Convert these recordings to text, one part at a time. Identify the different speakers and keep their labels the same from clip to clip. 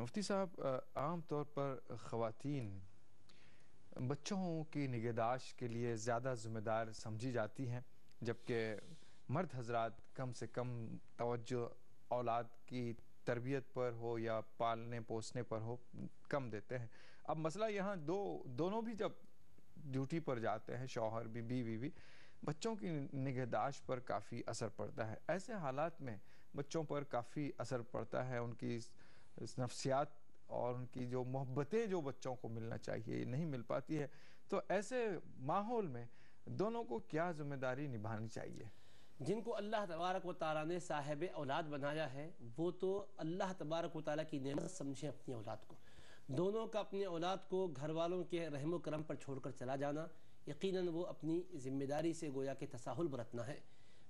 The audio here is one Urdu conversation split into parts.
Speaker 1: مفتی صاحب، عام طور پر خواتین بچوں کی نگہداشت کے لیے زیادہ ذمہ دار سمجھی جاتی ہیں، جبکہ مرد حضرات کم سے کم توجہ اولاد کی تربیت پر ہو یا پالنے پوسنے پر ہو کم دیتے ہیں۔ اب مسئلہ یہاں دونوں بھی جب ڈیوٹی پر جاتے ہیں، شوہر بھی بیوی بھی، بچوں کی نگہداشت پر کافی اثر پڑتا ہے۔ ایسے حالات میں بچوں پر کافی اثر پڑتا ہے، ان کی نفسیات اور ان کی جو محبتیں جو بچوں کو ملنا چاہیے نہیں مل پاتی ہے۔ تو ایسے ماحول میں دونوں کو کیا ذمہ داری نبھانی چاہیے؟
Speaker 2: جن کو اللہ تبارک و تعالیٰ نے صاحب اولاد بنایا ہے وہ تو اللہ تبارک و تعالیٰ کی نعمت سمجھیں اپنی اولاد کو۔ دونوں کا اپنی اولاد کو گھر والوں کے رحم و کرم پر چھوڑ کر چلا جانا یقیناً وہ اپنی ذمہ داری سے گویا کہ تساہل برتنا ہے،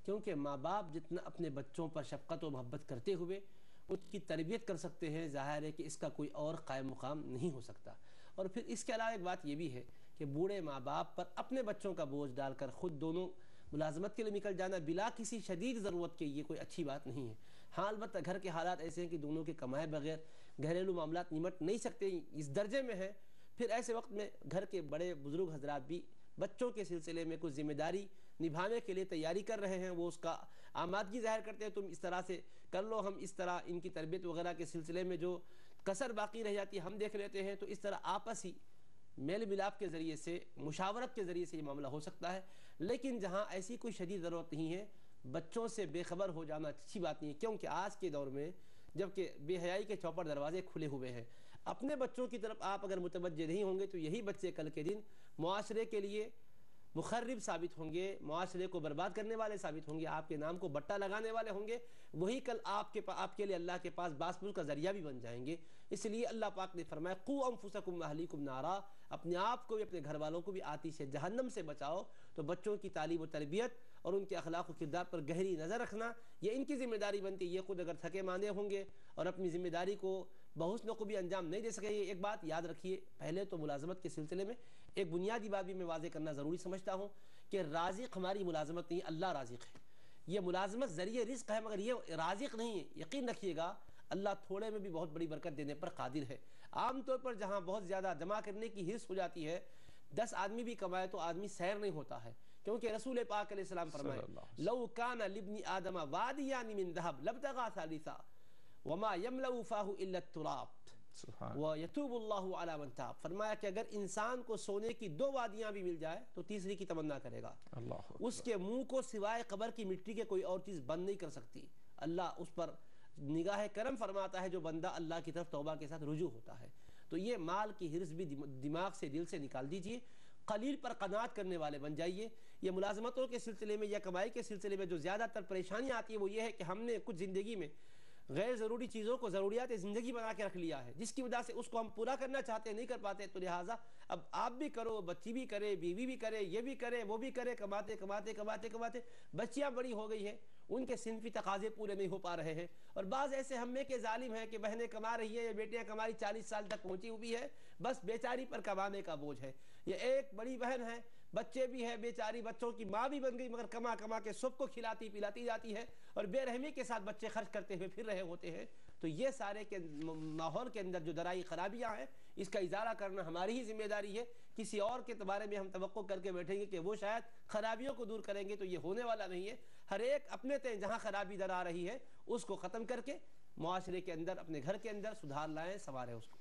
Speaker 2: کیونکہ ماں باپ جتنا اپنے بچوں پر شفقت و محبت کرتے ہوئے ان کی تربیت کر سکتے ہیں، ظاہر ہے کہ اس کا کوئی اور قائم مقام نہیں ہو سکتا۔ اور پھر اس کے علاوہ ایک بات یہ بھی ہے کہ بوڑھے ماں باپ پر اپنے بچوں کا بوجھ ڈال کر خود دونوں ملازمت کے لیے نکل جانا بلا کسی شدید ضرورت کے یہ کوئی اچھی بات نہیں ہے۔ ہاں البتہ گھر کے حالات ایسے ہیں کہ دونوں کے کمائے بغیر گھریلو معاملات نمٹ نہیں سکتے، اس درجے میں ہے، پھر ایسے وقت میں گھر کے بڑے بزرگ حضرات بھی بچوں کے سلسلے میں کچھ ذمہ داری نبھانے کے لیے تیاری کر رہے ہیں، وہ اس کا آمادگی ظاہر کرتے ہیں، تم اس طرح سے کر لو، ہم اس طرح ان کی تربیت وغیرہ کے سلسلے میں جو کسر باقی رہ جاتی ہے ہم دیکھ لیتے ہیں۔ تو اس طرح آپس ہی میل ملاپ کے ذریعے سے، مشاورت کے ذریعے سے یہ معاملہ ہو سکتا ہے۔ لیکن جہاں ایسی کوئی شدید ضرورت نہیں ہے، بچوں سے بے خبر ہو جانا اچھی بات نہیں ہے، کیونکہ آج کے دور میں جبکہ بے حیائی کے چوپٹ دروازے کھلے ہوئے ہیں، اپنے بچوں کی طرف آپ اگر متوجہ نہیں ہوں گے تو یہی بچے کل کے دن معاشرے کے لیے مخرب ثابت ہوں گے، معاشرے کو برباد کرنے والے ثابت ہوں گے، آپ کے نام کو بٹا لگانے والے ہوں گے، وہی کل آپ کے لیے اللہ کے پاس باسپور کا ذریعہ بھی بن جائیں گے۔ اس لیے اللہ پاک نے فرمایا قوا انفسکم واہلیکم نارا، اپنے آپ کو بھی اپنے گھر والوں کو بھی آتش جہنم سے بچاؤ۔ تو بچوں کی تعلیم و تربیت اور ان کے اخلاق و کردار پر گہری نظر رکھنا یہ ان کی ذمہ داری بنتی ہے۔ یہ خود اگر تھکے ماندے ہوں گے اور اپنی ذمہ داری کو بحسن خوبی انجام نہیں دے سکے، ایک بات یاد رکھیے، پہلے تو ملازمت کے سلسلے میں ایک بنیادی بات بھی میں واضح کرنا ضروری سمجھتا ہوں کہ رازق ہماری ملازمت نہیں، اللہ رازق ہے۔ یہ ملازمت ذریعہ رزق ہے مگر یہ رازق نہیں ہے۔ یقین رکھیے گا اللہ تھوڑے میں بھی بہت بڑی برکت دینے پر قادر ہے۔ عام طور پر جہاں بہت زیادہ جمع کرنے کی حرص ہو جاتی ہے، 10 آدمی بھی کمائے تو آدمی سیر نہیں ہوتا ہے، کیونکہ رسول پاک علیہ السلام فرمائے لو کان لابن آدم وادیان من ذهب لابتغى ثالثا وما يملأ فاه الا التراب وَيَتُوبُ اللَّهُ عَلَى مَنْ تَابَ۔ فرمایا کہ اگر انسان کو سونے کی 2 وادیاں بھی مل جائے تو تیسری کی تمنا کرے گا، اس کے منہ کو سوائے قبر کی مٹی کے کوئی اور چیز بند نہیں کر سکتی۔ اللہ اس پر نگاہ کرم فرماتا ہے جو بندہ اللہ کی طرف توبہ کے ساتھ رجوع ہوتا ہے۔ تو یہ مال کی حرص بھی دماغ سے، دل سے نکال دیجئے، قلیل پر قناعت کرنے والے بن جائیے۔ یہ ملازمتوں کے سلسلے میں یا کمائی کے سلسلے میں جو زیادہ تر پریشانی آتی ہے وہ یہ ہے کہ ہم نے کچھ زندگی میں غیر ضروری چیزوں کو ضروریات زندگی بنا کے رکھ لیا ہے، جس کی وجہ سے اس کو ہم پورا کرنا چاہتے ہیں، نہیں کر پاتے، تو لہٰذا اب آپ بھی کرو، بچی بھی کرے، بیوی بھی کرے، یہ بھی کرے، وہ بھی کرے، کماتے کماتے کماتے کماتے بچیاں بڑی ہو گئی ہیں، ان کے صنفی تقاضے پورے نہیں ہو پا رہے ہیں۔ اور بعض ایسے ہم میں کے ظالم ہیں کہ بہنیں کما رہی ہیں یا بیٹیاں کماری 40 سال تک پہنچی ہوئی ہے، بس بیچاری پر کمانے کا بوجھ ہے۔ یہ ایک بڑی بہن ہے، بچے بھی ہے، بیچاری بچوں کی ماں بھی بن گئی مگر کما کما کے سب کو کھلاتی پلاتی جاتی ہے اور بے رحمی کے ساتھ بچے خرچ کرتے ہوئے پھر رہے ہوتے ہیں۔ تو یہ سارے کے ماحول کے اندر جو درائی خرابیاں ہیں اس کا ازالہ کرنا ہماری ہی ذمہ داری ہے۔ کسی اور کے بارے میں ہم توقع کر کے بیٹھیں گے کہ وہ شاید خرابیوں کو دور کریں گے تو یہ ہونے والا نہیں ہے۔ ہر ایک اپنے تئیں جہاں خرابی در آ رہی ہے اس کو ختم کر کے معاشرے کے اندر، اپنے گھر کے اندر سدھار لائیں، سنواریں اس کو۔